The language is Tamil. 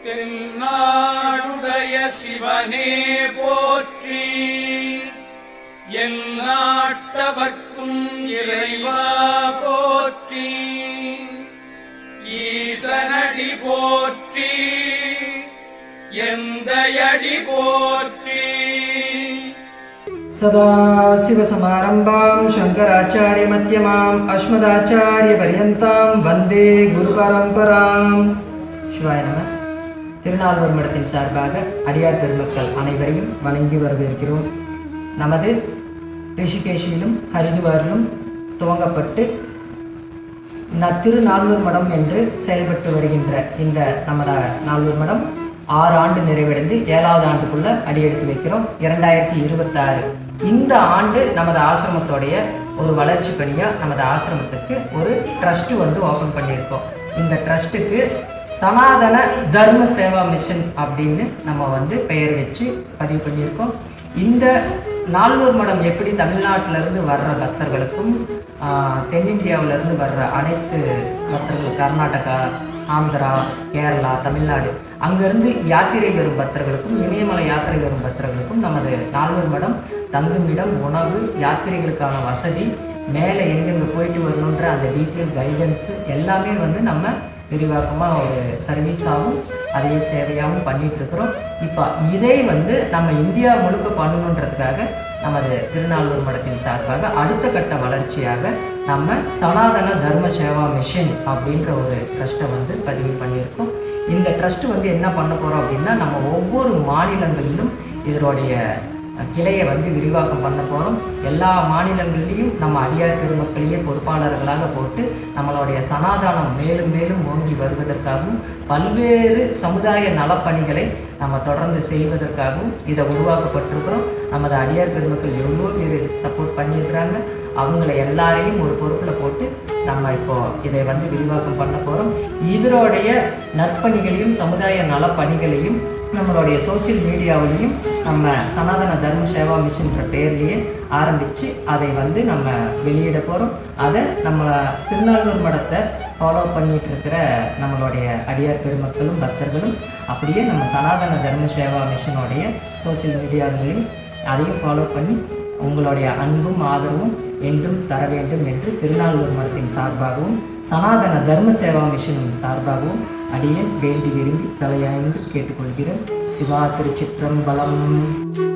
தென்னாடுடைய சிவனே போற்றி, எந்நாட்டவர்க்கும் இறைவா போற்றி, ஈசனடி போற்றி, எந்தையடி போற்றி. சதாசிவசமாரம்பாம் சங்கராச்சாரியமத்யமாம் அஸ்மதாச்சாரியபர்யந்தாம் வந்தே குரு பரம்பராம். சிவாய நம. திருநாள்வர் மடத்தின் சார்பாக அடியார் பெருமக்கள் அனைவரையும் வணங்கி வரவேற்கிறோம். நமது ரிஷிகேஷிலும் ஹரிதுவாரிலும் துவங்கப்பட்டு திருநாள்வர் மடம் என்று செயல்பட்டு வருகின்ற இந்த நமது நால்வர் மடம் 6 ஆண்டு நிறைவடைந்து 7வது ஆண்டுக்குள்ள அடியெடுத்து வைக்கிறோம். 2026 இந்த ஆண்டு நமது ஆசிரமத்தோடைய ஒரு வளர்ச்சி பணியாக நமது ஆசிரமத்துக்கு ஒரு ட்ரஸ்ட் ஓப்பன் பண்ணியிருக்கோம். இந்த ட்ரஸ்ட்டுக்கு சனாதன தர்ம சேவா மிஷன் அப்படின்னு நம்ம பெயர் வச்சு பதிவு பண்ணியிருக்கோம். இந்த நால்வர் மடம் எப்படி தமிழ்நாட்டிலிருந்து வர்ற பக்தர்களுக்கும் தென்னிந்தியாவிலிருந்து வர்ற அனைத்து பக்தர்கள், கர்நாடகா, ஆந்திரா, கேரளா, தமிழ்நாடு அங்கேருந்து யாத்திரை வரும் பக்தர்களுக்கும் இமயமலை யாத்திரை வரும் பக்தர்களுக்கும் நமது நால்வர் மடம் தங்குமிடம், உணவு, யாத்திரைகளுக்கான வசதி, மேலே எங்கெங்கே போயிட்டு வரணுன்ற அந்த டீட்டெயில் கைடன்ஸு எல்லாமே நம்ம விரிவாக்கமாக ஒரு சர்வீஸாகவும் அதே சேவையாகவும் பண்ணிகிட்ருக்குறோம். இப்போ இதை நம்ம இந்தியா முழுக்க பண்ணணுன்றதுக்காக நமது திருநாள்வர் மடத்தின் சார்பாக அடுத்த கட்ட வளர்ச்சியாக நம்ம சனாதன தர்ம சேவா மிஷன் அப்படின்ற ஒரு ட்ரஸ்ட்டை பதிவு பண்ணியிருக்கோம். இந்த ட்ரஸ்ட் என்ன பண்ண போகிறோம் அப்படின்னா, நம்ம ஒவ்வொரு மாநிலங்களிலும் இதனுடைய கிளையை விரிவாக்கம் பண்ண போகிறோம். எல்லா மாநிலங்களிலையும் நம்ம அடியார் பெருமக்களையே பொறுப்பாளர்களாக போட்டு நம்மளுடைய சனாதானம் மேலும் மேலும் ஓங்கி வருவதற்காகவும் பல்வேறு சமுதாய நலப்பணிகளை நம்ம தொடர்ந்து செய்வதற்காகவும் இதை உருவாக்கப்பட்டிருக்கிறோம். நமது அடியார் பெருமக்கள் எவ்வளோ பேர் சப்போர்ட் பண்ணியிருக்கிறாங்க. அவங்கள எல்லாரையும் ஒரு பொறுப்பில் போட்டு நம்ம இப்போது இதை விரிவாக்கம் பண்ண போகிறோம். இதனுடைய நற்பணிகளையும் சமுதாய நலப்பணிகளையும் நம்மளுடைய சோசியல் மீடியாவிலையும் நம்ம சனாதன தர்ம சேவா மிஷன்ற பேர்லேயே ஆரம்பித்து அதை நம்ம வெளியிட போகிறோம். அதை நம்ம திருநாள்வர் மடத்தை ஃபாலோ பண்ணிகிட்டு இருக்கிற நம்மளுடைய அடியார் பெருமக்களும் பக்தர்களும் அப்படியே நம்ம சனாதன தர்ம சேவா மிஷனுடைய சோசியல் மீடியாவிலையும் அதையும் ஃபாலோ பண்ணி உங்களுடைய அன்பும் ஆதரவும் என்றும் தர வேண்டும் என்று திருநாள்வர் மடத்தின் சார்பாகவும் சனாதன தர்ம சேவா மிஷனின் சார்பாகவும் அடியேன் வேண்டி விரும்பி தலையாய்ந்து கேட்டுக்கொள்கிறேன். சிவா திருச்சிற்றம்பலம்.